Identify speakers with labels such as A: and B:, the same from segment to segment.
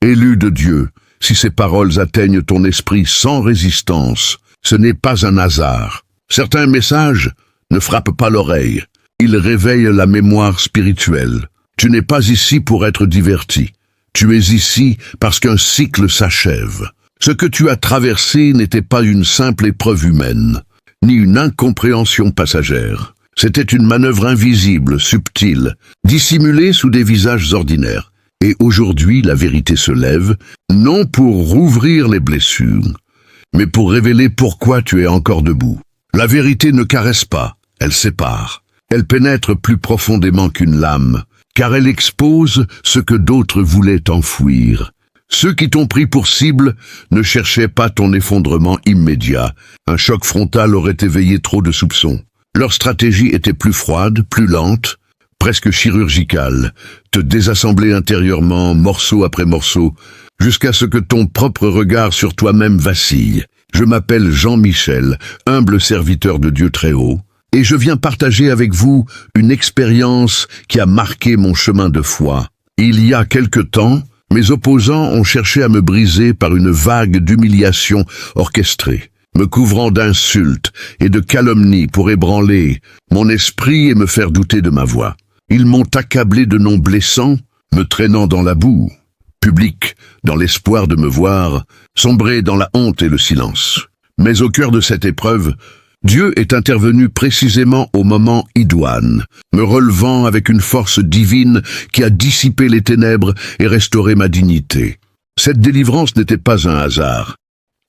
A: Élu de Dieu, si ces paroles atteignent ton esprit sans résistance, ce n'est pas un hasard. Certains messages ne frappent pas l'oreille. Ils réveillent la mémoire spirituelle. Tu n'es pas ici pour être diverti. Tu es ici parce qu'un cycle s'achève. Ce que tu as traversé n'était pas une simple épreuve humaine, ni une incompréhension passagère. C'était une manœuvre invisible, subtile, dissimulée sous des visages ordinaires. Et aujourd'hui, la vérité se lève, non pour rouvrir les blessures, mais pour révéler pourquoi tu es encore debout. La vérité ne caresse pas, elle sépare. Elle pénètre plus profondément qu'une lame, car elle expose ce que d'autres voulaient enfouir. Ceux qui t'ont pris pour cible ne cherchaient pas ton effondrement immédiat. Un choc frontal aurait éveillé trop de soupçons. Leur stratégie était plus froide, plus lente, presque chirurgicale, te désassembler intérieurement, morceau après morceau, jusqu'à ce que ton propre regard sur toi-même vacille. Je m'appelle Jean-Michel, humble serviteur de Dieu très haut, et je viens partager avec vous une expérience qui a marqué mon chemin de foi. Il y a quelque temps, mes opposants ont cherché à me briser par une vague d'humiliation orchestrée, me couvrant d'insultes et de calomnies pour ébranler mon esprit et me faire douter de ma voix. Ils m'ont accablé de noms blessants, me traînant dans la boue, publique, dans l'espoir de me voir sombrer dans la honte et le silence. Mais au cœur de cette épreuve, Dieu est intervenu précisément au moment idoine, me relevant avec une force divine qui a dissipé les ténèbres et restauré ma dignité. Cette délivrance n'était pas un hasard.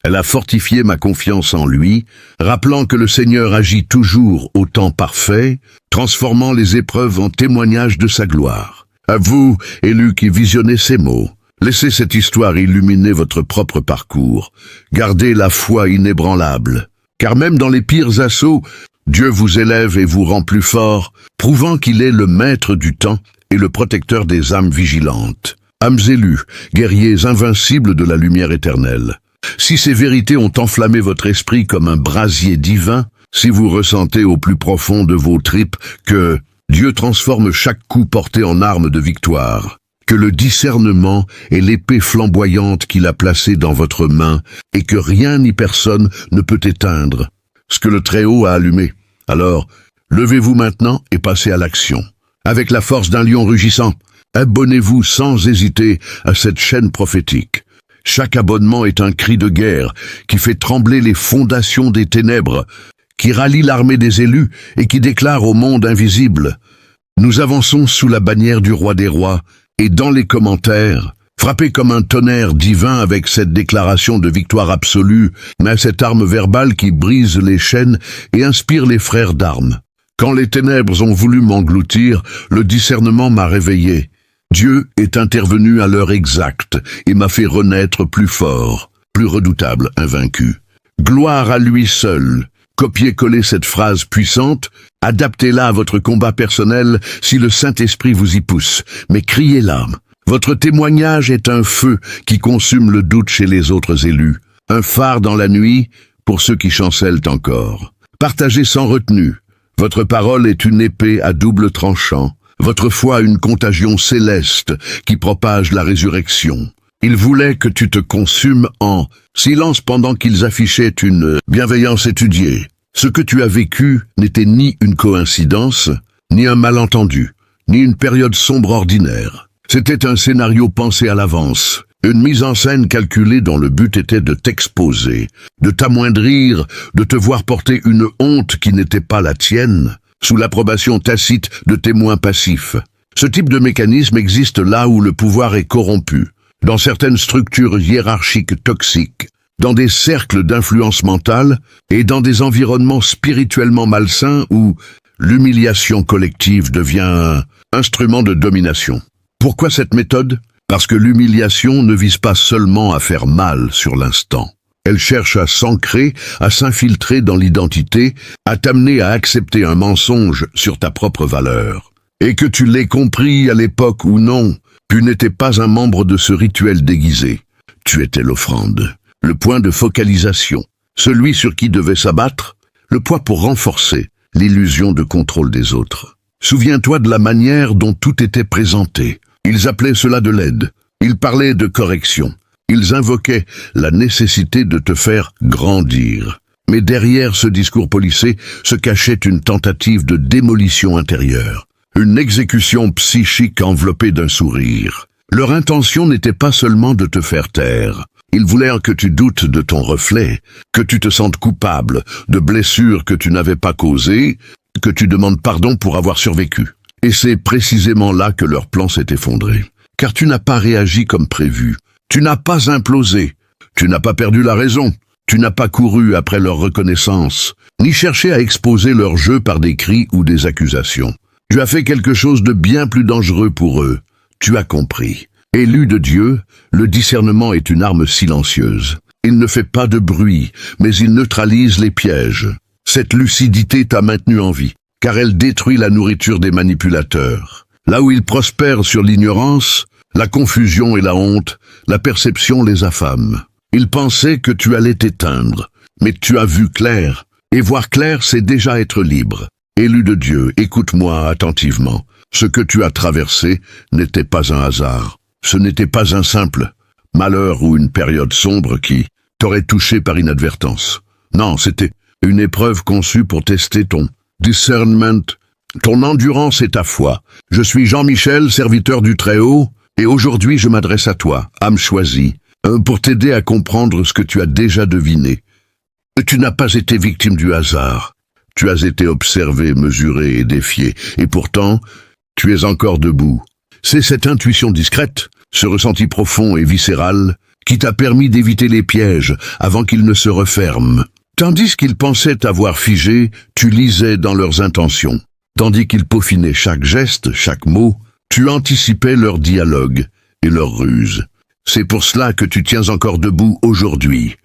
A: Elle a fortifié ma confiance en lui, rappelant que le Seigneur agit toujours au temps parfait, transformant les épreuves en témoignages de sa gloire. À vous, élus qui visionnez ces mots, laissez cette histoire illuminer votre propre parcours. Gardez la foi inébranlable. Car même dans les pires assauts, Dieu vous élève et vous rend plus fort, prouvant qu'il est le maître du temps et le protecteur des âmes vigilantes. Âmes élues, guerriers invincibles de la lumière éternelle. Si ces vérités ont enflammé votre esprit comme un brasier divin, si vous ressentez au plus profond de vos tripes que Dieu transforme chaque coup porté en arme de victoire, que le discernement est l'épée flamboyante qu'il a placée dans votre main et que rien ni personne ne peut éteindre ce que le Très-Haut a allumé, alors levez-vous maintenant et passez à l'action. Avec la force d'un lion rugissant, abonnez-vous sans hésiter à cette chaîne prophétique. Chaque abonnement est un cri de guerre qui fait trembler les fondations des ténèbres, qui rallie l'armée des élus et qui déclare au monde invisible « Nous avançons sous la bannière du roi des rois » et dans les commentaires, frappez comme un tonnerre divin avec cette déclaration de victoire absolue, mais cette arme verbale qui brise les chaînes et inspire les frères d'armes. Quand les ténèbres ont voulu m'engloutir, le discernement m'a réveillé. Dieu est intervenu à l'heure exacte et m'a fait renaître plus fort, plus redoutable, invaincu. Gloire à lui seul. Copiez-collez cette phrase puissante, adaptez-la à votre combat personnel si le Saint-Esprit vous y pousse, mais criez-la. Votre témoignage est un feu qui consume le doute chez les autres élus, un phare dans la nuit pour ceux qui chancellent encore. Partagez sans retenue. Votre parole est une épée à double tranchant. Votre foi une contagion céleste qui propage la résurrection. Ils voulaient que tu te consumes en silence pendant qu'ils affichaient une bienveillance étudiée. Ce que tu as vécu n'était ni une coïncidence, ni un malentendu, ni une période sombre ordinaire. C'était un scénario pensé à l'avance, une mise en scène calculée dont le but était de t'exposer, de t'amoindrir, de te voir porter une honte qui n'était pas la tienne, sous l'approbation tacite de témoins passifs. Ce type de mécanisme existe là où le pouvoir est corrompu, dans certaines structures hiérarchiques toxiques, dans des cercles d'influence mentale et dans des environnements spirituellement malsains où l'humiliation collective devient un instrument de domination. Pourquoi cette méthode? Parce que l'humiliation ne vise pas seulement à faire mal sur l'instant. Elle cherche à s'ancrer, à s'infiltrer dans l'identité, à t'amener à accepter un mensonge sur ta propre valeur. Et que tu l'aies compris à l'époque ou non, tu n'étais pas un membre de ce rituel déguisé. Tu étais l'offrande, le point de focalisation, celui sur qui devait s'abattre, le poids pour renforcer l'illusion de contrôle des autres. Souviens-toi de la manière dont tout était présenté. Ils appelaient cela de l'aide, Ils parlaient de correction. Ils invoquaient la nécessité de te faire grandir. Mais derrière ce discours policé se cachait une tentative de démolition intérieure, une exécution psychique enveloppée d'un sourire. Leur intention n'était pas seulement de te faire taire. Ils voulaient que tu doutes de ton reflet, que tu te sentes coupable de blessures que tu n'avais pas causées, que tu demandes pardon pour avoir survécu. Et c'est précisément là que leur plan s'est effondré. Car tu n'as pas réagi comme prévu. Tu n'as pas implosé. Tu n'as pas perdu la raison. Tu n'as pas couru après leur reconnaissance, ni cherché à exposer leur jeu par des cris ou des accusations. Tu as fait quelque chose de bien plus dangereux pour eux. Tu as compris. Élu de Dieu, le discernement est une arme silencieuse. Il ne fait pas de bruit, mais il neutralise les pièges. Cette lucidité t'a maintenu en vie, car elle détruit la nourriture des manipulateurs. Là où ils prospèrent sur l'ignorance, la confusion et la honte, la perception les affame. Ils pensaient que tu allais t'éteindre, mais tu as vu clair. Et voir clair, c'est déjà être libre. Élu de Dieu, écoute-moi attentivement. Ce que tu as traversé n'était pas un hasard. Ce n'était pas un simple malheur ou une période sombre qui t'aurait touché par inadvertance. Non, c'était une épreuve conçue pour tester ton discernment, ton endurance et ta foi. Je suis Jean-Michel, serviteur du Très-Haut, et aujourd'hui je m'adresse à toi, âme choisie, pour t'aider à comprendre ce que tu as déjà deviné. Tu n'as pas été victime du hasard. Tu as été observé, mesuré et défié, et pourtant, tu es encore debout. C'est cette intuition discrète, ce ressenti profond et viscéral, qui t'a permis d'éviter les pièges avant qu'ils ne se referment. Tandis qu'ils pensaient t'avoir figé, tu lisais dans leurs intentions. Tandis qu'ils peaufinaient chaque geste, chaque mot, tu anticipais leur dialogue et leurs ruses. C'est pour cela que tu tiens encore debout aujourd'hui,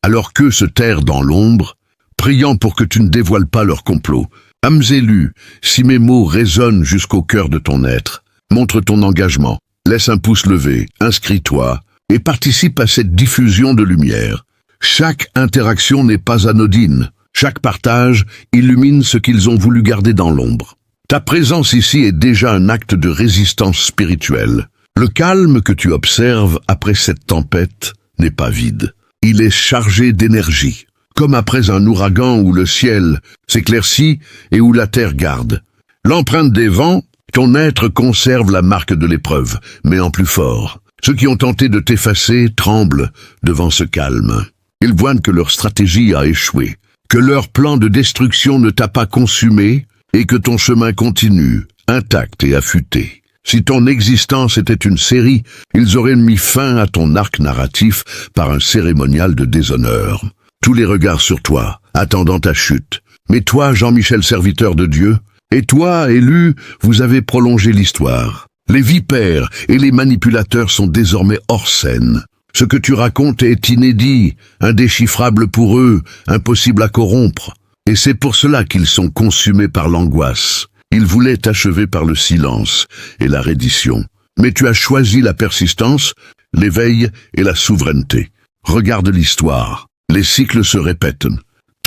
A: alors qu'eux se terrent dans l'ombre, priant pour que tu ne dévoiles pas leur complot. Âmes élues, si mes mots résonnent jusqu'au cœur de ton être, montre ton engagement, laisse un pouce levé, inscris-toi, et participe à cette diffusion de lumière. Chaque interaction n'est pas anodine, chaque partage illumine ce qu'ils ont voulu garder dans l'ombre. Ta présence ici est déjà un acte de résistance spirituelle. Le calme que tu observes après cette tempête n'est pas vide. Il est chargé d'énergie, comme après un ouragan où le ciel s'éclaircit et où la terre garde. L'empreinte des vents, ton être conserve la marque de l'épreuve, mais en plus fort. Ceux qui ont tenté de t'effacer tremblent devant ce calme. Ils voient que leur stratégie a échoué, que leur plan de destruction ne t'a pas consumé et que ton chemin continue, intact et affûté. Si ton existence était une série, ils auraient mis fin à ton arc narratif par un cérémonial de déshonneur. Tous les regards sur toi, attendant ta chute. Mais toi, Jean-Michel, serviteur de Dieu, et toi, élu, vous avez prolongé l'histoire. Les vipères et les manipulateurs sont désormais hors scène. Ce que tu racontes est inédit, indéchiffrable pour eux, impossible à corrompre. Et c'est pour cela qu'ils sont consumés par l'angoisse. Ils voulaient t'achever par le silence et la reddition. Mais tu as choisi la persistance, l'éveil et la souveraineté. Regarde l'histoire. Les cycles se répètent.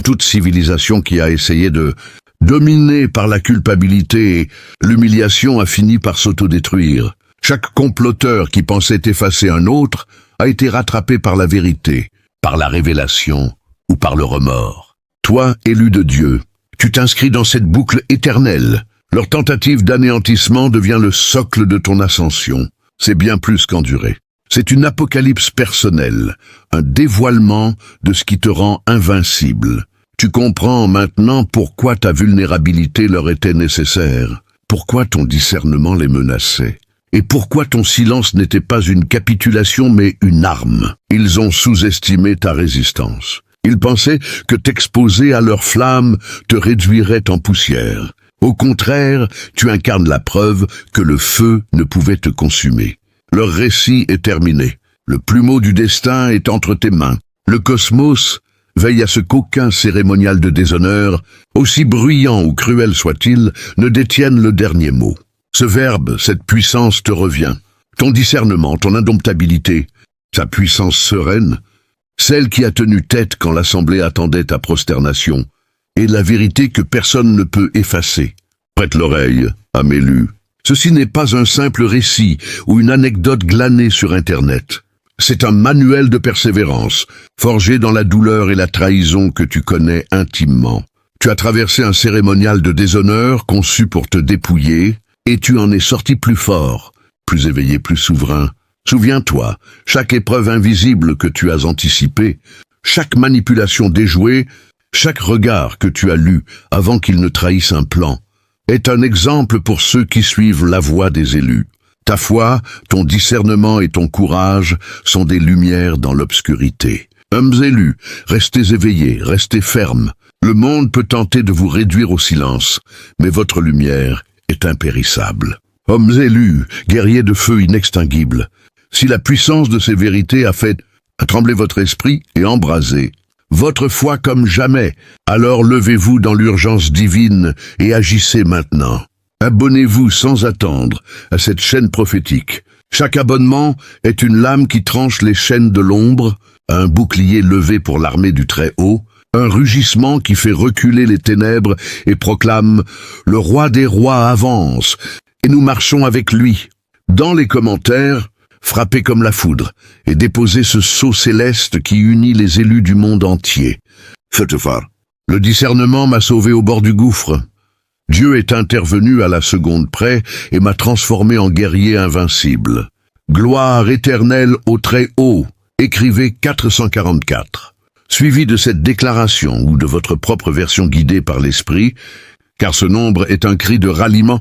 A: Toute civilisation qui a essayé de dominer par la culpabilité et l'humiliation a fini par s'autodétruire. Chaque comploteur qui pensait effacer un autre a été rattrapé par la vérité, par la révélation ou par le remords. Toi, élu de Dieu, tu t'inscris dans cette boucle éternelle. Leur tentative d'anéantissement devient le socle de ton ascension. C'est bien plus qu'enduré. C'est une apocalypse personnelle, un dévoilement de ce qui te rend invincible. Tu comprends maintenant pourquoi ta vulnérabilité leur était nécessaire, pourquoi ton discernement les menaçait, et pourquoi ton silence n'était pas une capitulation mais une arme. Ils ont sous-estimé ta résistance. Ils pensaient que t'exposer à leur flamme te réduirait en poussière. Au contraire, tu incarnes la preuve que le feu ne pouvait te consumer. Leur récit est terminé. Le plumeau du destin est entre tes mains. Le cosmos veille à ce qu'aucun cérémonial de déshonneur, aussi bruyant ou cruel soit-il, ne détienne le dernier mot. Ce verbe, cette puissance te revient. Ton discernement, ton indomptabilité, ta puissance sereine, celle qui a tenu tête quand l'Assemblée attendait ta prosternation, et la vérité que personne ne peut effacer. Prête l'oreille, âme élue. Ceci n'est pas un simple récit ou une anecdote glanée sur Internet. C'est un manuel de persévérance, forgé dans la douleur et la trahison que tu connais intimement. Tu as traversé un cérémonial de déshonneur conçu pour te dépouiller, et tu en es sorti plus fort, plus éveillé, plus souverain. Souviens-toi, chaque épreuve invisible que tu as anticipée, chaque manipulation déjouée, chaque regard que tu as lu avant qu'il ne trahisse un plan, est un exemple pour ceux qui suivent la voie des élus. Ta foi, ton discernement et ton courage sont des lumières dans l'obscurité. Hommes élus, restez éveillés, restez fermes. Le monde peut tenter de vous réduire au silence, mais votre lumière est impérissable. Hommes élus, guerriers de feu inextinguibles, si la puissance de ces vérités a fait trembler votre esprit et embraser votre foi comme jamais, alors levez-vous dans l'urgence divine et agissez maintenant. Abonnez-vous sans attendre à cette chaîne prophétique. Chaque abonnement est une lame qui tranche les chaînes de l'ombre, un bouclier levé pour l'armée du Très-Haut, un rugissement qui fait reculer les ténèbres et proclame « Le roi des rois avance » et nous marchons avec lui. Dans les commentaires, frappez comme la foudre et déposez ce sceau céleste qui unit les élus du monde entier. Faites phare. Le discernement m'a sauvé au bord du gouffre. Dieu est intervenu à la seconde près et m'a transformé en guerrier invincible. Gloire éternelle au Très-Haut, écrivez 444. Suivi de cette déclaration ou de votre propre version guidée par l'Esprit, car ce nombre est un cri de ralliement,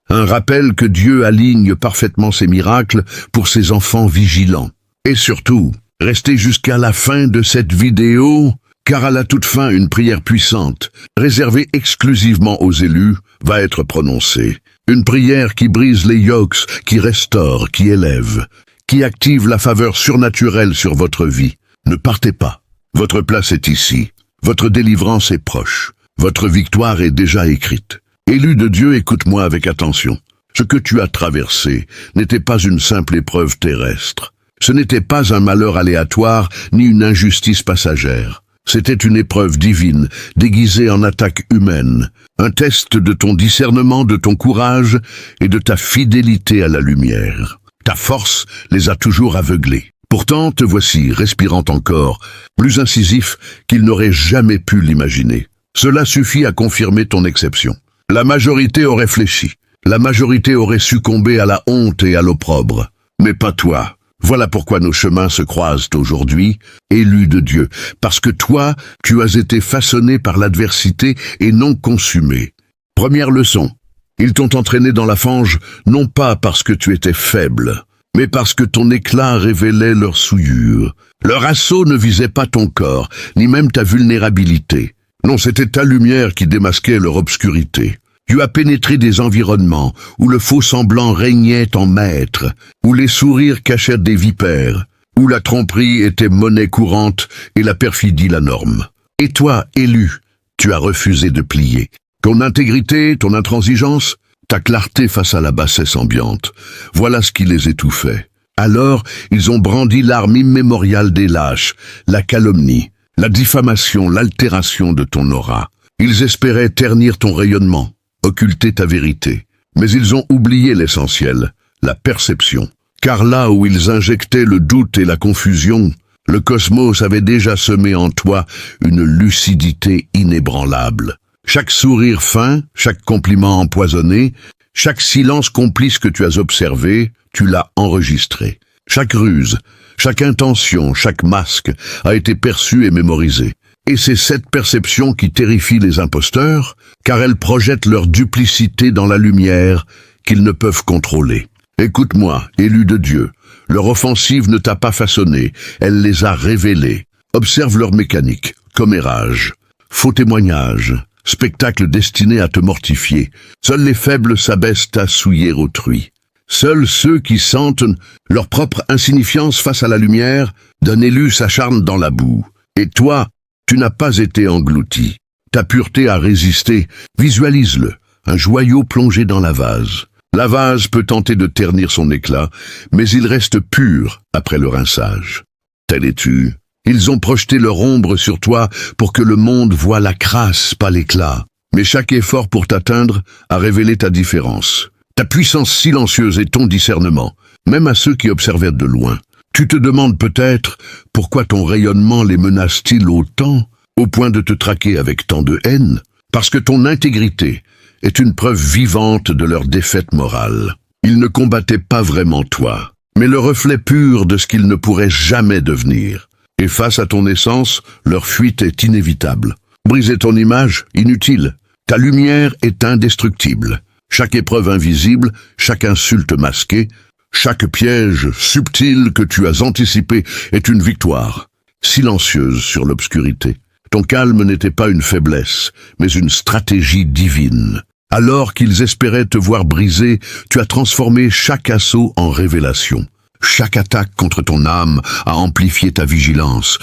A: un rappel que Dieu aligne parfaitement ses miracles pour ses enfants vigilants. Et surtout, restez jusqu'à la fin de cette vidéo, car à la toute fin, une prière puissante, réservée exclusivement aux élus, va être prononcée. Une prière qui brise les yokes, qui restaure, qui élève, qui active la faveur surnaturelle sur votre vie. Ne partez pas. Votre place est ici. Votre délivrance est proche. Votre victoire est déjà écrite. Élu de Dieu, écoute-moi avec attention. Ce que tu as traversé n'était pas une simple épreuve terrestre. Ce n'était pas un malheur aléatoire, ni une injustice passagère. C'était une épreuve divine, déguisée en attaque humaine, un test de ton discernement, de ton courage et de ta fidélité à la lumière. Ta force les a toujours aveuglés. Pourtant, te voici, respirant encore, plus incisif qu'il n'aurait jamais pu l'imaginer. Cela suffit à confirmer ton exception. La majorité aurait fléchi. La majorité aurait succombé à la honte et à l'opprobre. Mais pas toi. Voilà pourquoi nos chemins se croisent aujourd'hui, élus de Dieu, parce que toi, tu as été façonné par l'adversité et non consumé. Première leçon, ils t'ont entraîné dans la fange, non pas parce que tu étais faible, mais parce que ton éclat révélait leur souillure. Leur assaut ne visait pas ton corps, ni même ta vulnérabilité. Non, c'était ta lumière qui démasquait leur obscurité. Tu as pénétré des environnements où le faux semblant régnait en maître, où les sourires cachaient des vipères, où la tromperie était monnaie courante et la perfidie la norme. Et toi, élu, tu as refusé de plier. Ton intégrité, ton intransigeance, ta clarté face à la bassesse ambiante, voilà ce qui les étouffait. Alors, ils ont brandi l'arme immémoriale des lâches, la calomnie, la diffamation, l'altération de ton aura. Ils espéraient ternir ton rayonnement, occulter ta vérité. Mais ils ont oublié l'essentiel, la perception. Car là où ils injectaient le doute et la confusion, le cosmos avait déjà semé en toi une lucidité inébranlable. Chaque sourire fin, chaque compliment empoisonné, chaque silence complice que tu as observé, tu l'as enregistré. Chaque ruse, chaque intention, chaque masque a été perçu et mémorisé. Et c'est cette perception qui terrifie les imposteurs, car elle projette leur duplicité dans la lumière qu'ils ne peuvent contrôler. Écoute-moi, élu de Dieu, leur offensive ne t'a pas façonné, elle les a révélés. Observe leur mécanique, commérage, faux témoignage, spectacle destiné à te mortifier. Seuls les faibles s'abaissent à souiller autrui. Seuls ceux qui sentent leur propre insignifiance face à la lumière d'un élu s'acharnent dans la boue. Et toi, tu n'as pas été englouti. Ta pureté a résisté. Visualise-le, un joyau plongé dans la vase. La vase peut tenter de ternir son éclat, mais il reste pur après le rinçage. Tel es-tu. Ils ont projeté leur ombre sur toi pour que le monde voie la crasse, pas l'éclat. Mais chaque effort pour t'atteindre a révélé ta différence. Ta puissance silencieuse est ton discernement, même à ceux qui observaient de loin. Tu te demandes peut-être pourquoi ton rayonnement les menace-t-il autant, au point de te traquer avec tant de haine? Parce que ton intégrité est une preuve vivante de leur défaite morale. Ils ne combattaient pas vraiment toi, mais le reflet pur de ce qu'ils ne pourraient jamais devenir. Et face à ton essence, leur fuite est inévitable. Briser ton image, inutile. Ta lumière est indestructible. Chaque épreuve invisible, chaque insulte masquée, chaque piège subtil que tu as anticipé est une victoire, silencieuse sur l'obscurité. Ton calme n'était pas une faiblesse, mais une stratégie divine. Alors qu'ils espéraient te voir briser, tu as transformé chaque assaut en révélation. Chaque attaque contre ton âme a amplifié ta vigilance,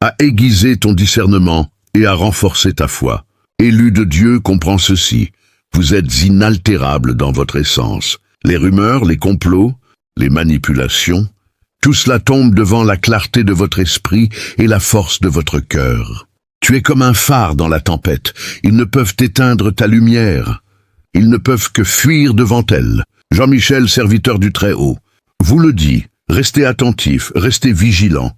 A: a aiguisé ton discernement et a renforcé ta foi. Élu de Dieu comprend ceci. Vous êtes inaltérable dans votre essence. Les rumeurs, les complots, les manipulations, tout cela tombe devant la clarté de votre esprit et la force de votre cœur. Tu es comme un phare dans la tempête. Ils ne peuvent éteindre ta lumière. Ils ne peuvent que fuir devant elle. Jean-Michel, serviteur du Très-Haut, vous le dit, restez attentif, restez vigilant,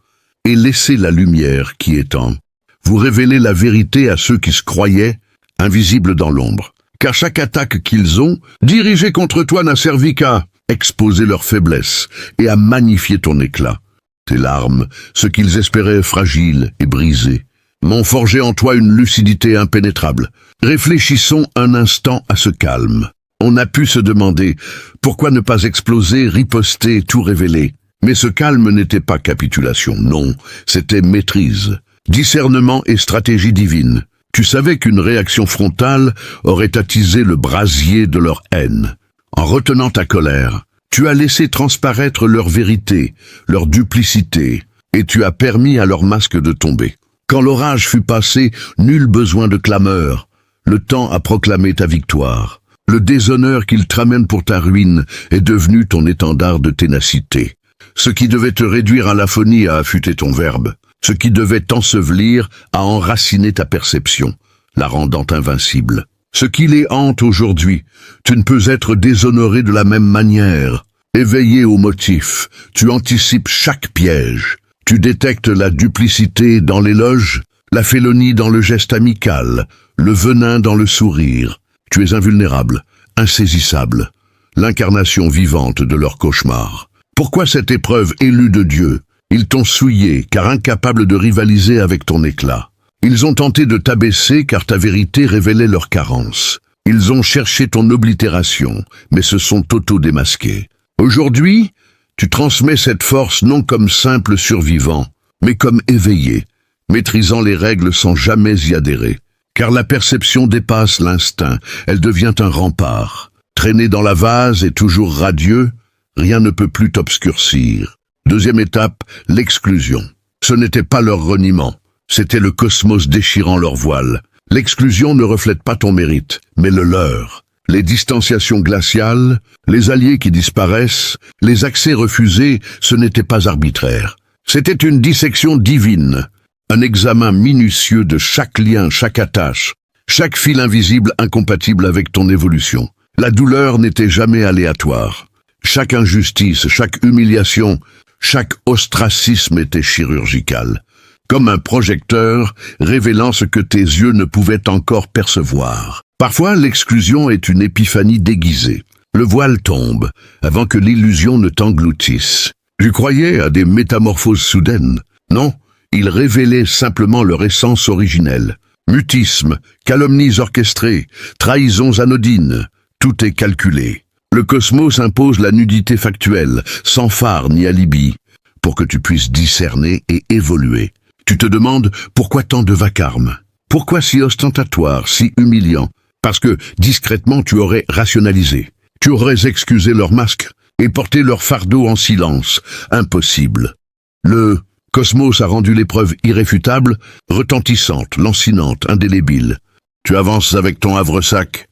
A: et laissez la lumière qui étend. Vous révélez la vérité à ceux qui se croyaient invisibles dans l'ombre. Car chaque attaque qu'ils ont dirigée contre toi n'a servi qu'à exposer leur faiblesse et à magnifier ton éclat. Tes larmes, ce qu'ils espéraient fragiles et brisés, m'ont forgé en toi une lucidité impénétrable. Réfléchissons un instant à ce calme. On a pu se demander pourquoi ne pas exploser, riposter, tout révéler. Mais ce calme n'était pas capitulation, non, c'était maîtrise, discernement et stratégie divine. Tu savais qu'une réaction frontale aurait attisé le brasier de leur haine. En retenant ta colère, tu as laissé transparaître leur vérité, leur duplicité, et tu as permis à leur masque de tomber. Quand l'orage fut passé, nul besoin de clameur. Le temps a proclamé ta victoire. Le déshonneur qu'ils tramènent pour ta ruine est devenu ton étendard de ténacité. Ce qui devait te réduire à l'aphonie a affûté ton verbe. Ce qui devait t'ensevelir a enraciné ta perception, la rendant invincible. Ce qui les hante aujourd'hui, tu ne peux être déshonoré de la même manière. Éveillé au motif, tu anticipes chaque piège. Tu détectes la duplicité dans l'éloge, la félonie dans le geste amical, le venin dans le sourire. Tu es invulnérable, insaisissable, l'incarnation vivante de leur cauchemar. Pourquoi cette épreuve élue de Dieu? Ils t'ont souillé, car incapable de rivaliser avec ton éclat. Ils ont tenté de t'abaisser, car ta vérité révélait leur carence. Ils ont cherché ton oblitération, mais se sont auto-démasqués. Aujourd'hui, tu transmets cette force non comme simple survivant, mais comme éveillé, maîtrisant les règles sans jamais y adhérer. Car la perception dépasse l'instinct, elle devient un rempart. Traîné dans la vase et toujours radieux, rien ne peut plus t'obscurcir. Deuxième étape, l'exclusion. Ce n'était pas leur reniement, c'était le cosmos déchirant leur voile. L'exclusion ne reflète pas ton mérite, mais le leur. Les distanciations glaciales, les alliés qui disparaissent, les accès refusés, ce n'était pas arbitraire. C'était une dissection divine, un examen minutieux de chaque lien, chaque attache, chaque fil invisible incompatible avec ton évolution. La douleur n'était jamais aléatoire. Chaque injustice, chaque humiliation, chaque ostracisme était chirurgical, comme un projecteur révélant ce que tes yeux ne pouvaient encore percevoir. Parfois, l'exclusion est une épiphanie déguisée. Le voile tombe, avant que l'illusion ne t'engloutisse. Tu croyais à des métamorphoses soudaines. Non, ils révélaient simplement leur essence originelle. Mutisme, calomnies orchestrées, trahisons anodines, tout est calculé. Le cosmos impose la nudité factuelle, sans phare ni alibi, pour que tu puisses discerner et évoluer. Tu te demandes pourquoi tant de vacarme? Pourquoi si ostentatoire, si humiliant? Parce que, discrètement, tu aurais rationalisé. Tu aurais excusé leur masque et porté leur fardeau en silence. Impossible. Le cosmos a rendu l'épreuve irréfutable, retentissante, lancinante, indélébile. Tu avances avec ton havresac,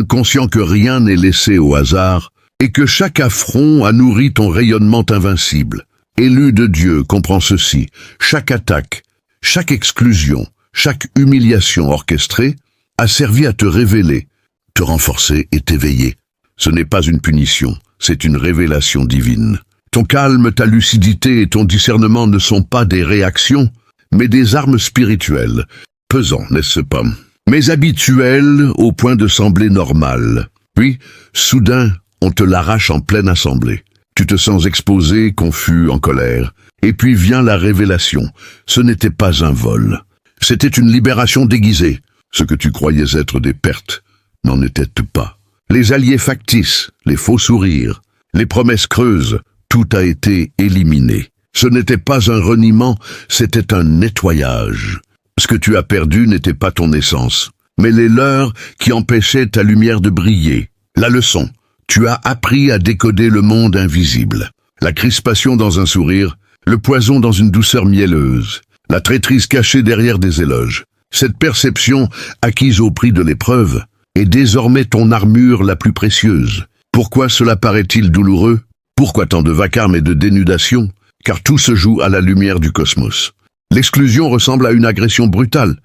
A: conscient que rien n'est laissé au hasard, et que chaque affront a nourri ton rayonnement invincible. Élu de Dieu comprend ceci, chaque attaque, chaque exclusion, chaque humiliation orchestrée a servi à te révéler, te renforcer et t'éveiller. Ce n'est pas une punition, c'est une révélation divine. Ton calme, ta lucidité et ton discernement ne sont pas des réactions, mais des armes spirituelles. Pesant, n'est-ce pas? Mais habituelles au point de sembler normales. Puis, soudain, on te l'arrache en pleine assemblée. Tu te sens exposé, confus, en colère. Et puis vient la révélation. Ce n'était pas un vol. C'était une libération déguisée. Ce que tu croyais être des pertes n'en était pas. Les alliés factices, les faux sourires, les promesses creuses, tout a été éliminé. Ce n'était pas un reniement, c'était un nettoyage. Ce que tu as perdu n'était pas ton essence, mais les leurs qui empêchaient ta lumière de briller. La leçon, tu as appris à décoder le monde invisible. La crispation dans un sourire, le poison dans une douceur mielleuse, la traîtrise cachée derrière des éloges. Cette perception, acquise au prix de l'épreuve, est désormais ton armure la plus précieuse. Pourquoi cela paraît-il douloureux? Pourquoi tant de vacarme et de dénudation? Car tout se joue à la lumière du cosmos. L'exclusion ressemble à une agression brutale.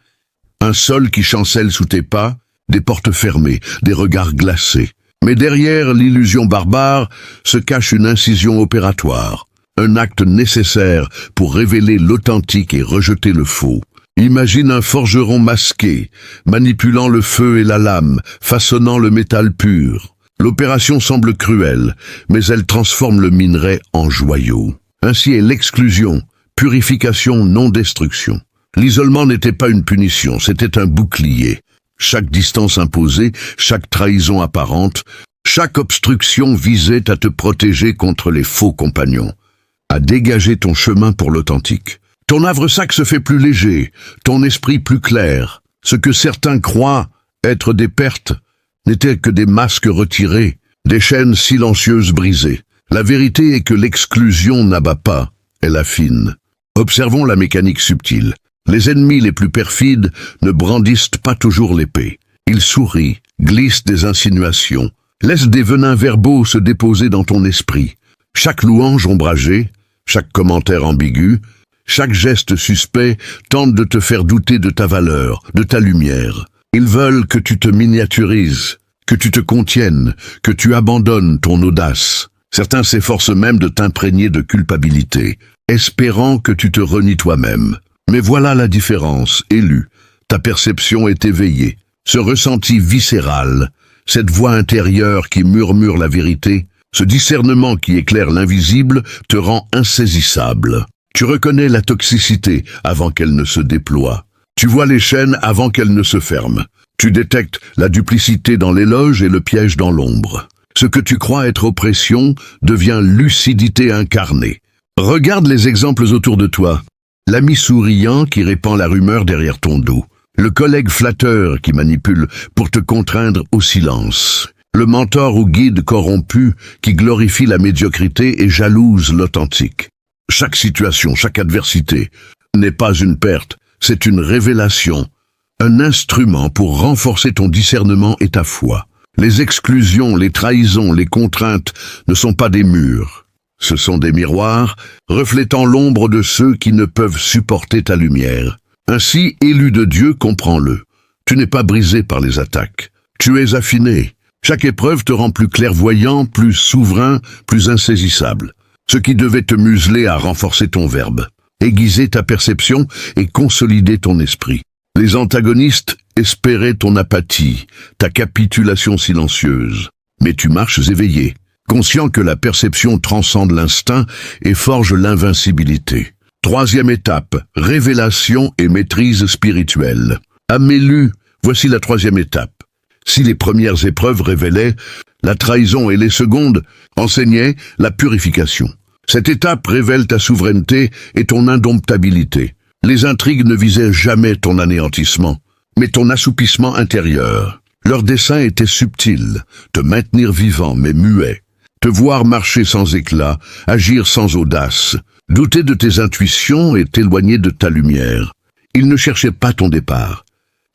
A: Un sol qui chancelle sous tes pas, des portes fermées, des regards glacés. Mais derrière l'illusion barbare se cache une incision opératoire, un acte nécessaire pour révéler l'authentique et rejeter le faux. Imagine un forgeron masqué, manipulant le feu et la lame, façonnant le métal pur. L'opération semble cruelle, mais elle transforme le minerai en joyau. Ainsi est l'exclusion, purification, non-destruction. L'isolement n'était pas une punition, c'était un bouclier. Chaque distance imposée, chaque trahison apparente, chaque obstruction visait à te protéger contre les faux compagnons, à dégager ton chemin pour l'authentique. Ton havresac se fait plus léger, ton esprit plus clair. Ce que certains croient être des pertes n'étaient que des masques retirés, des chaînes silencieuses brisées. La vérité est que l'exclusion n'abat pas, elle affine. Observons la mécanique subtile. Les ennemis les plus perfides ne brandissent pas toujours l'épée. Ils sourient, glissent des insinuations, laissent des venins verbaux se déposer dans ton esprit. Chaque louange ombragée, chaque commentaire ambigu, chaque geste suspect tente de te faire douter de ta valeur, de ta lumière. Ils veulent que tu te miniaturises, que tu te contiennes, que tu abandonnes ton audace. Certains s'efforcent même de t'imprégner de culpabilité, espérant que tu te renies toi-même. Mais voilà la différence, élu. Ta perception est éveillée. Ce ressenti viscéral, cette voix intérieure qui murmure la vérité, ce discernement qui éclaire l'invisible te rend insaisissable. Tu reconnais la toxicité avant qu'elle ne se déploie. Tu vois les chaînes avant qu'elles ne se ferment. Tu détectes la duplicité dans l'éloge et le piège dans l'ombre. Ce que tu crois être oppression devient lucidité incarnée. Regarde les exemples autour de toi. L'ami souriant qui répand la rumeur derrière ton dos. Le collègue flatteur qui manipule pour te contraindre au silence. Le mentor ou guide corrompu qui glorifie la médiocrité et jalouse l'authentique. Chaque situation, chaque adversité n'est pas une perte, c'est une révélation, un instrument pour renforcer ton discernement et ta foi. Les exclusions, les trahisons, les contraintes ne sont pas des murs. Ce sont des miroirs reflétant l'ombre de ceux qui ne peuvent supporter ta lumière. Ainsi, élu de Dieu, comprends-le. Tu n'es pas brisé par les attaques. Tu es affiné. Chaque épreuve te rend plus clairvoyant, plus souverain, plus insaisissable. Ce qui devait te museler a renforcé ton verbe, aiguiser ta perception et consolider ton esprit. Les antagonistes espéraient ton apathie, ta capitulation silencieuse. Mais tu marches éveillé, conscient que la perception transcende l'instinct et forge l'invincibilité. Troisième étape, révélation et maîtrise spirituelle. Amélu, voici la troisième étape. Si les premières épreuves révélaient la trahison et les secondes enseignaient la purification. Cette étape révèle ta souveraineté et ton indomptabilité. Les intrigues ne visaient jamais ton anéantissement, mais ton assoupissement intérieur. Leur dessein était subtil, te maintenir vivant mais muet, te voir marcher sans éclat, agir sans audace, douter de tes intuitions et t'éloigner de ta lumière. Ils ne cherchaient pas ton départ,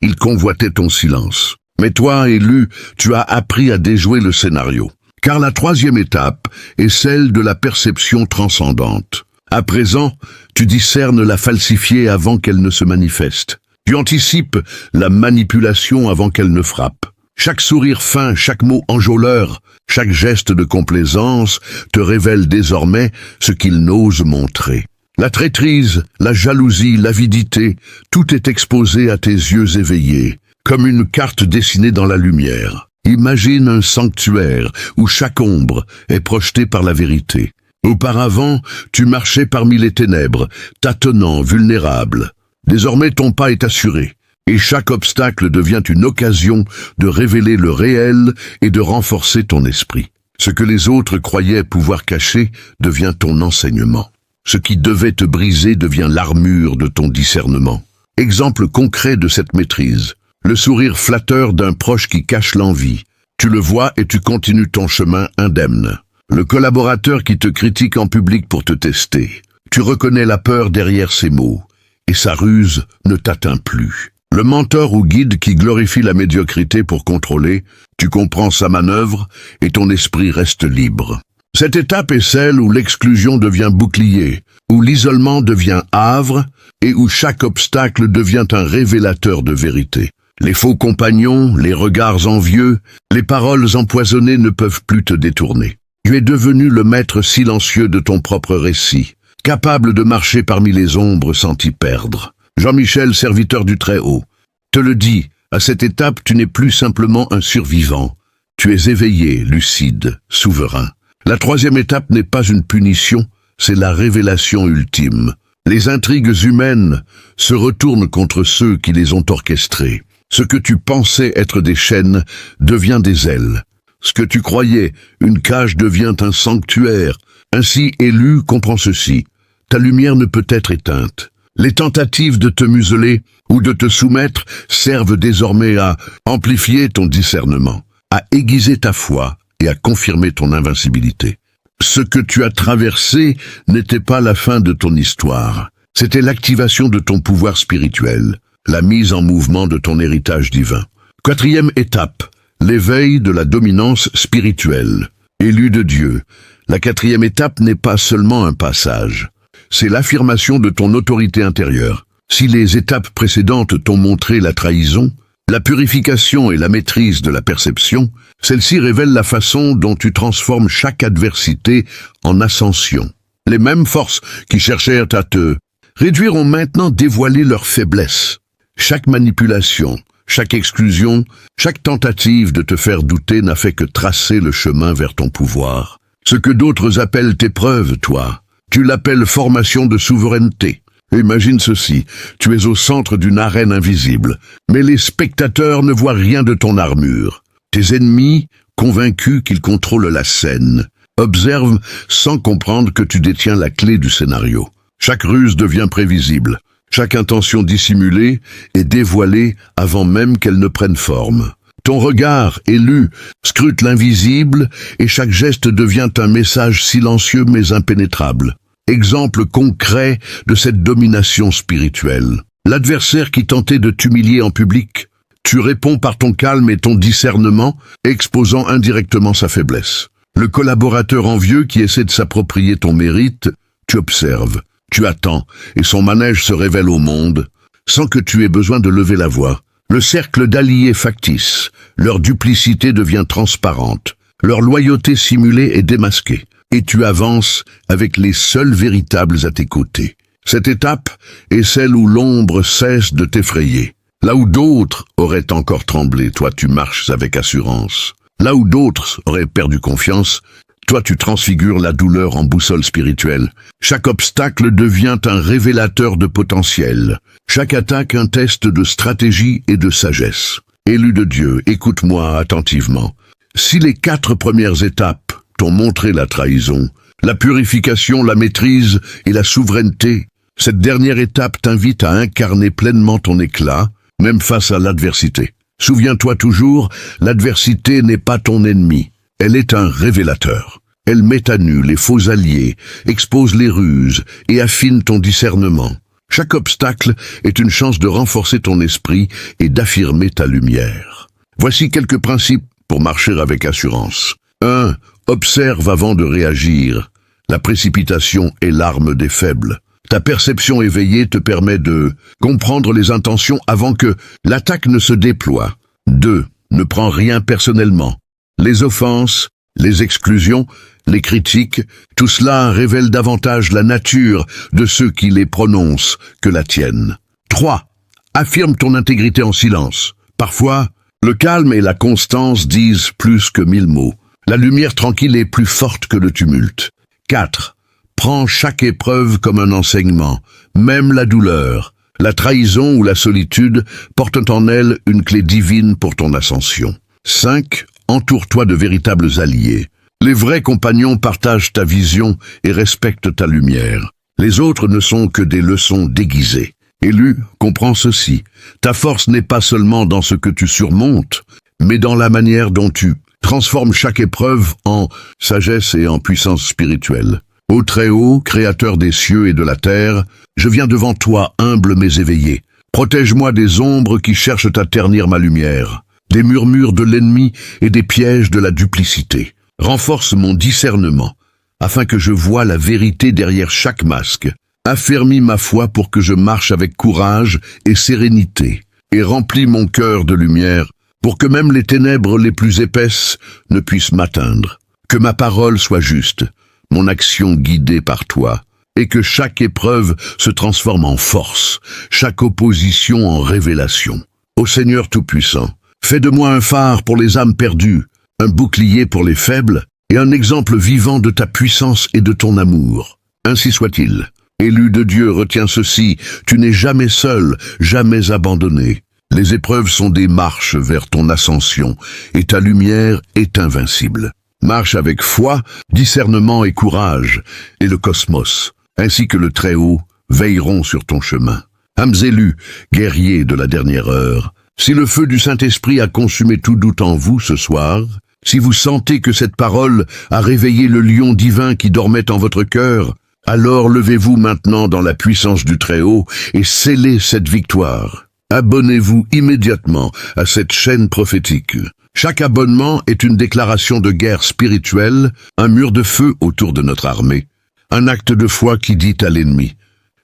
A: ils convoitaient ton silence. Mais toi, élu, tu as appris à déjouer le scénario. Car la troisième étape est celle de la perception transcendante. À présent, tu discernes la falsifiée avant qu'elle ne se manifeste. Tu anticipes la manipulation avant qu'elle ne frappe. Chaque sourire fin, chaque mot enjôleur, chaque geste de complaisance te révèle désormais ce qu'il n'ose montrer. La traîtrise, la jalousie, l'avidité, tout est exposé à tes yeux éveillés, comme une carte dessinée dans la lumière. Imagine un sanctuaire où chaque ombre est projetée par la vérité. Auparavant, tu marchais parmi les ténèbres, tâtonnant, vulnérable. Désormais, ton pas est assuré, et chaque obstacle devient une occasion de révéler le réel et de renforcer ton esprit. Ce que les autres croyaient pouvoir cacher devient ton enseignement. Ce qui devait te briser devient l'armure de ton discernement. Exemple concret de cette maîtrise. Le sourire flatteur d'un proche qui cache l'envie. Tu le vois et tu continues ton chemin indemne. Le collaborateur qui te critique en public pour te tester. Tu reconnais la peur derrière ses mots, et sa ruse ne t'atteint plus. Le mentor ou guide qui glorifie la médiocrité pour contrôler, tu comprends sa manœuvre et ton esprit reste libre. Cette étape est celle où l'exclusion devient bouclier, où l'isolement devient havre et où chaque obstacle devient un révélateur de vérité. Les faux compagnons, les regards envieux, les paroles empoisonnées ne peuvent plus te détourner. Tu es devenu le maître silencieux de ton propre récit, capable de marcher parmi les ombres sans t'y perdre. Jean-Michel, serviteur du Très-Haut, te le dit, à cette étape tu n'es plus simplement un survivant. Tu es éveillé, lucide, souverain. La troisième étape n'est pas une punition, c'est la révélation ultime. Les intrigues humaines se retournent contre ceux qui les ont orchestrées. Ce que tu pensais être des chaînes devient des ailes. Ce que tu croyais, une cage devient un sanctuaire. Ainsi, élu, comprends ceci. Ta lumière ne peut être éteinte. Les tentatives de te museler ou de te soumettre servent désormais à amplifier ton discernement, à aiguiser ta foi et à confirmer ton invincibilité. Ce que tu as traversé n'était pas la fin de ton histoire. C'était l'activation de ton pouvoir spirituel, la mise en mouvement de ton héritage divin. Quatrième étape, l'éveil de la dominance spirituelle. Élu de Dieu, la quatrième étape n'est pas seulement un passage. C'est l'affirmation de ton autorité intérieure. Si les étapes précédentes t'ont montré la trahison, la purification et la maîtrise de la perception, celle-ci révèle la façon dont tu transformes chaque adversité en ascension. Les mêmes forces qui cherchèrent à te réduire ont maintenant dévoilé leurs faiblesses. Chaque manipulation, chaque exclusion, chaque tentative de te faire douter n'a fait que tracer le chemin vers ton pouvoir. Ce que d'autres appellent épreuve, toi, tu l'appelles formation de souveraineté. Imagine ceci, tu es au centre d'une arène invisible, mais les spectateurs ne voient rien de ton armure. Tes ennemis, convaincus qu'ils contrôlent la scène, observent sans comprendre que tu détiens la clé du scénario. Chaque ruse devient prévisible, chaque intention dissimulée est dévoilée avant même qu'elle ne prenne forme. Ton regard, élu, scrute l'invisible et chaque geste devient un message silencieux mais impénétrable. Exemple concret de cette domination spirituelle. L'adversaire qui tentait de t'humilier en public, tu réponds par ton calme et ton discernement, exposant indirectement sa faiblesse. Le collaborateur envieux qui essaie de s'approprier ton mérite, tu observes, tu attends, et son manège se révèle au monde, sans que tu aies besoin de lever la voix. Le cercle d'alliés factices, leur duplicité devient transparente, leur loyauté simulée est démasquée. Et tu avances avec les seuls véritables à tes côtés. Cette étape est celle où l'ombre cesse de t'effrayer. Là où d'autres auraient encore tremblé, toi tu marches avec assurance. Là où d'autres auraient perdu confiance, toi tu transfigures la douleur en boussole spirituelle. Chaque obstacle devient un révélateur de potentiel. Chaque attaque un test de stratégie et de sagesse. Élu de Dieu, écoute-moi attentivement. Si les 4 premières étapes t'ont montré la trahison, la purification, la maîtrise et la souveraineté, cette dernière étape t'invite à incarner pleinement ton éclat, même face à l'adversité. Souviens-toi toujours, l'adversité n'est pas ton ennemi, elle est un révélateur. Elle met à nu les faux alliés, expose les ruses et affine ton discernement. Chaque obstacle est une chance de renforcer ton esprit et d'affirmer ta lumière. Voici quelques principes pour marcher avec assurance. 1. Observe avant de réagir. La précipitation est l'arme des faibles. Ta perception éveillée te permet de comprendre les intentions avant que l'attaque ne se déploie. 2. ne prend rien personnellement. Les offenses, les exclusions, les critiques, tout cela révèle davantage la nature de ceux qui les prononcent que la tienne. 3. Affirme ton intégrité en silence. Parfois, le calme et la constance disent plus que 1000 mots. La lumière tranquille est plus forte que le tumulte. 4. Prends chaque épreuve comme un enseignement, même la douleur. La trahison ou la solitude portent en elle une clé divine pour ton ascension. 5. Entoure-toi de véritables alliés. Les vrais compagnons partagent ta vision et respectent ta lumière. Les autres ne sont que des leçons déguisées. Élu, comprends ceci. Ta force n'est pas seulement dans ce que tu surmontes, mais dans la manière dont tu transformes chaque épreuve en sagesse et en puissance spirituelle. Ô Très-Haut, Créateur des cieux et de la terre, je viens devant toi humble mais éveillé. Protège-moi des ombres qui cherchent à ternir ma lumière, des murmures de l'ennemi et des pièges de la duplicité. Renforce mon discernement, afin que je voie la vérité derrière chaque masque. Affermis ma foi pour que je marche avec courage et sérénité, et remplis mon cœur de lumière, pour que même les ténèbres les plus épaisses ne puissent m'atteindre. Que ma parole soit juste, mon action guidée par toi, et que chaque épreuve se transforme en force, chaque opposition en révélation. Ô Seigneur Tout-Puissant, fais de moi un phare pour les âmes perdues, un bouclier pour les faibles, et un exemple vivant de ta puissance et de ton amour. Ainsi soit-il. Élu de Dieu, retiens ceci, tu n'es jamais seul, jamais abandonné. Les épreuves sont des marches vers ton ascension, et ta lumière est invincible. Marche avec foi, discernement et courage, et le cosmos, ainsi que le Très-Haut, veilleront sur ton chemin. Âmes élues, guerriers de la dernière heure, si le feu du Saint-Esprit a consumé tout doute en vous ce soir, si vous sentez que cette parole a réveillé le lion divin qui dormait en votre cœur, alors levez-vous maintenant dans la puissance du Très-Haut et scellez cette victoire. Abonnez-vous immédiatement à cette chaîne prophétique. Chaque abonnement est une déclaration de guerre spirituelle, un mur de feu autour de notre armée, un acte de foi qui dit à l'ennemi: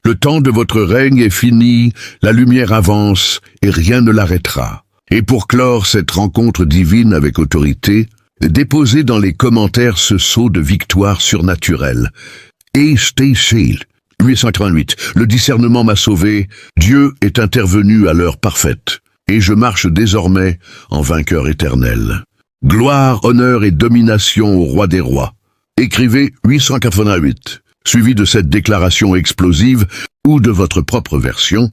A: le temps de votre règne est fini, la lumière avance et rien ne l'arrêtera. Et pour clore cette rencontre divine avec autorité, déposez dans les commentaires ce sceau de victoire surnaturelle. Et stay shield. 838. Le discernement m'a sauvé, Dieu est intervenu à l'heure parfaite, et je marche désormais en vainqueur éternel. Gloire, honneur et domination au roi des rois. Écrivez 888, suivi de cette déclaration explosive ou de votre propre version,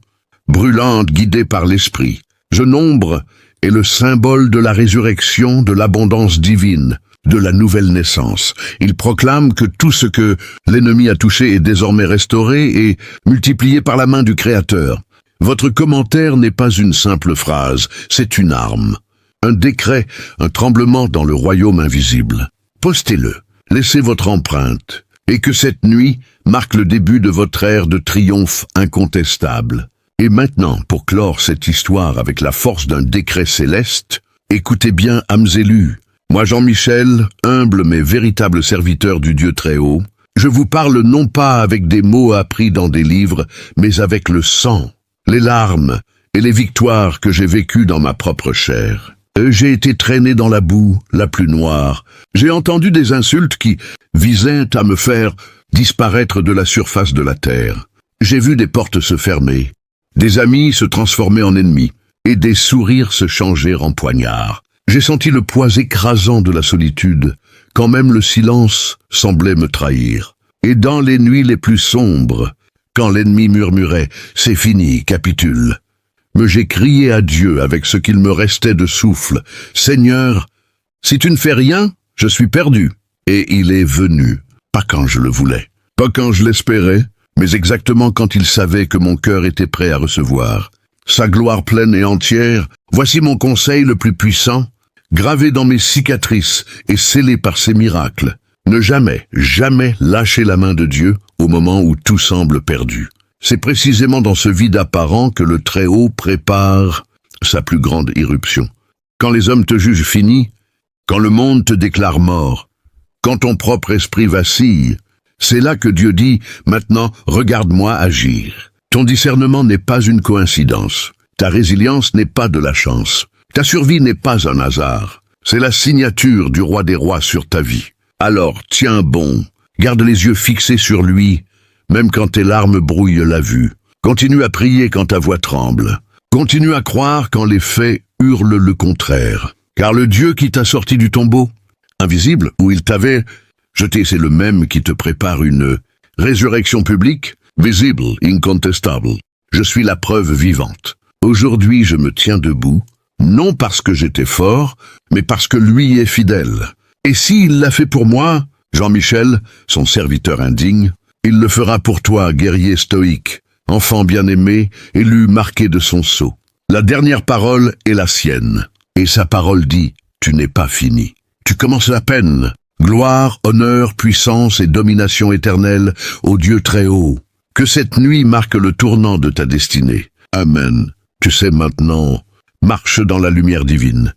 A: brûlante guidée par l'esprit. Ce nombre est le symbole de la résurrection, de l'abondance divine, de la nouvelle naissance. Il proclame que tout ce que l'ennemi a touché est désormais restauré et multiplié par la main du Créateur. Votre commentaire n'est pas une simple phrase, c'est une arme. Un décret, un tremblement dans le royaume invisible. Postez-le, laissez votre empreinte, et que cette nuit marque le début de votre ère de triomphe incontestable. Et maintenant, pour clore cette histoire avec la force d'un décret céleste, écoutez bien, âmes élues. Moi, Jean-Michel, humble mais véritable serviteur du Dieu Très-Haut, je vous parle non pas avec des mots appris dans des livres, mais avec le sang, les larmes et les victoires que j'ai vécues dans ma propre chair. J'ai été traîné dans la boue la plus noire. J'ai entendu des insultes qui visaient à me faire disparaître de la surface de la terre. J'ai vu des portes se fermer, des amis se transformer en ennemis, et des sourires se changer en poignards. J'ai senti le poids écrasant de la solitude, quand même le silence semblait me trahir. Et dans les nuits les plus sombres, quand l'ennemi murmurait « c'est fini, capitule », mais j'ai crié à Dieu avec ce qu'il me restait de souffle « Seigneur, si tu ne fais rien, je suis perdu ». Et il est venu, pas quand je le voulais, pas quand je l'espérais, mais exactement quand il savait que mon cœur était prêt à recevoir. Sa gloire pleine et entière, voici mon conseil le plus puissant, gravé dans mes cicatrices et scellé par ses miracles. Ne jamais, jamais lâcher la main de Dieu au moment où tout semble perdu. C'est précisément dans ce vide apparent que le Très-Haut prépare sa plus grande irruption. Quand les hommes te jugent fini, quand le monde te déclare mort, quand ton propre esprit vacille, c'est là que Dieu dit « Maintenant, regarde-moi agir ». Ton discernement n'est pas une coïncidence. Ta résilience n'est pas de la chance. Ta survie n'est pas un hasard. C'est la signature du roi des rois sur ta vie. Alors, tiens bon, garde les yeux fixés sur lui, même quand tes larmes brouillent la vue. Continue à prier quand ta voix tremble. Continue à croire quand les faits hurlent le contraire. Car le Dieu qui t'a sorti du tombeau, invisible, où il t'avait jeté, c'est le même qui te prépare une résurrection publique, visible, incontestable. Je suis la preuve vivante. Aujourd'hui, je me tiens debout, non parce que j'étais fort, mais parce que lui est fidèle. Et s'il l'a fait pour moi, Jean-Michel, son serviteur indigne, il le fera pour toi, guerrier stoïque, enfant bien-aimé, élu marqué de son sceau. La dernière parole est la sienne, et sa parole dit « Tu n'es pas fini. Tu commences à peine. Gloire, honneur, puissance et domination éternelle au Dieu très haut. Que cette nuit marque le tournant de ta destinée. Amen. Tu sais maintenant, marche dans la lumière divine.